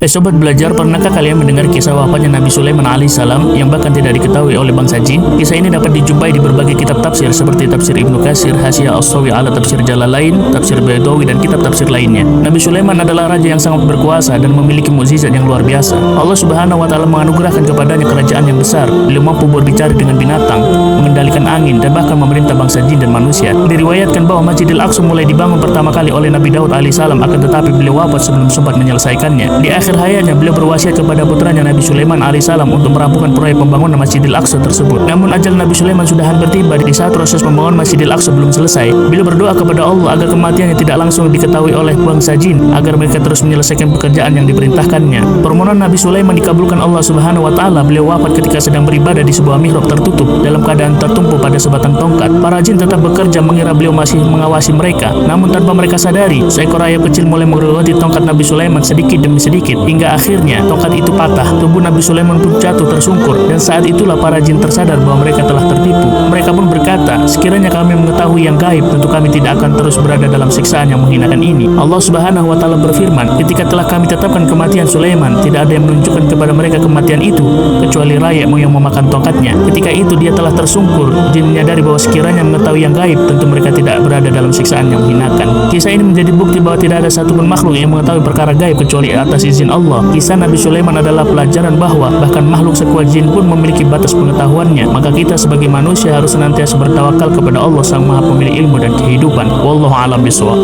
Sobat belajar, pernahkah kalian mendengar kisah wafatnya Nabi Sulaiman alaihissalam yang bahkan tidak diketahui oleh bangsa jin? Kisah ini dapat dijumpai di berbagai kitab tafsir seperti tafsir Ibnu Katsir, Hasyiah As-Sawi ala Tafsir Jalalain, tafsir Baydawi, dan kitab tafsir lainnya. Nabi Sulaiman adalah raja yang sangat berkuasa dan memiliki mukjizat yang luar biasa. Allah Subhanahu wa taala menganugerahkan kepadanya kerajaan yang besar. Beliau mampu berbicara dengan binatang, mengendalikan angin, dan bahkan memerintah bangsa jin dan manusia. Diriwayatkan bahwa Masjidil Aqsa mulai dibangun pertama kali oleh Nabi Daud alaihissalam, akan tetapi beliau wafat sebelum sempat menyelesaikannya. Di akhir hayatnya beliau berwasiat kepada putranya Nabi Sulaiman alaihissalam untuk merampungkan proyek pembangunan Masjidil Aqsa tersebut. Namun ajal Nabi Sulaiman sudah hampir tiba. Di saat proses pembangunan Masjidil Aqsa belum selesai, beliau berdoa kepada Allah agar kematiannya tidak langsung diketahui oleh bangsa jin, agar mereka terus menyelesaikan pekerjaan yang diperintahkannya. Permohonan Nabi Sulaiman dikabulkan Allah Subhanahu wa taala. Beliau wafat ketika sedang beribadah di sebuah mihrab tertutup dalam keadaan tertumpu pada sebatang tongkat. Para jin tetap bekerja mengira beliau masih mengawasi mereka. Namun tanpa mereka sadari, seekor ayam kecil mulai menggerogoti tongkat Nabi Sulaiman sedikit demi sedikit, hingga akhirnya tongkat itu patah. Tubuh Nabi Sulaiman pun jatuh tersungkur, dan saat itulah para jin tersadar bahwa mereka telah tertipu. Mereka pun berkata, sekiranya kami mengetahui yang gaib, tentu kami tidak akan terus berada dalam siksaan yang menghinakan ini. Allah Subhanahu wa taala berfirman, ketika telah kami tetapkan kematian Sulaiman, tidak ada yang menunjukkan kepada mereka kematian itu kecuali rakyat yang memakan tongkatnya. Ketika itu dia telah tersungkur. Jin menyadari bahwa sekiranya mengetahui yang gaib, tentu mereka tidak berada dalam siksaan yang menghinakan. Kisah ini menjadi bukti bahwa tidak ada satupun makhluk yang mengetahui perkara gaib kecuali atas izin Allah. Kisah Nabi Sulaiman adalah pelajaran bahwa bahkan makhluk sekuat jin pun memiliki batas pengetahuannya. Maka kita sebagai manusia harus senantiasa bertawakal kepada Allah Sang Maha Pemilik ilmu dan kehidupan. Wallahu a'lam bishawab.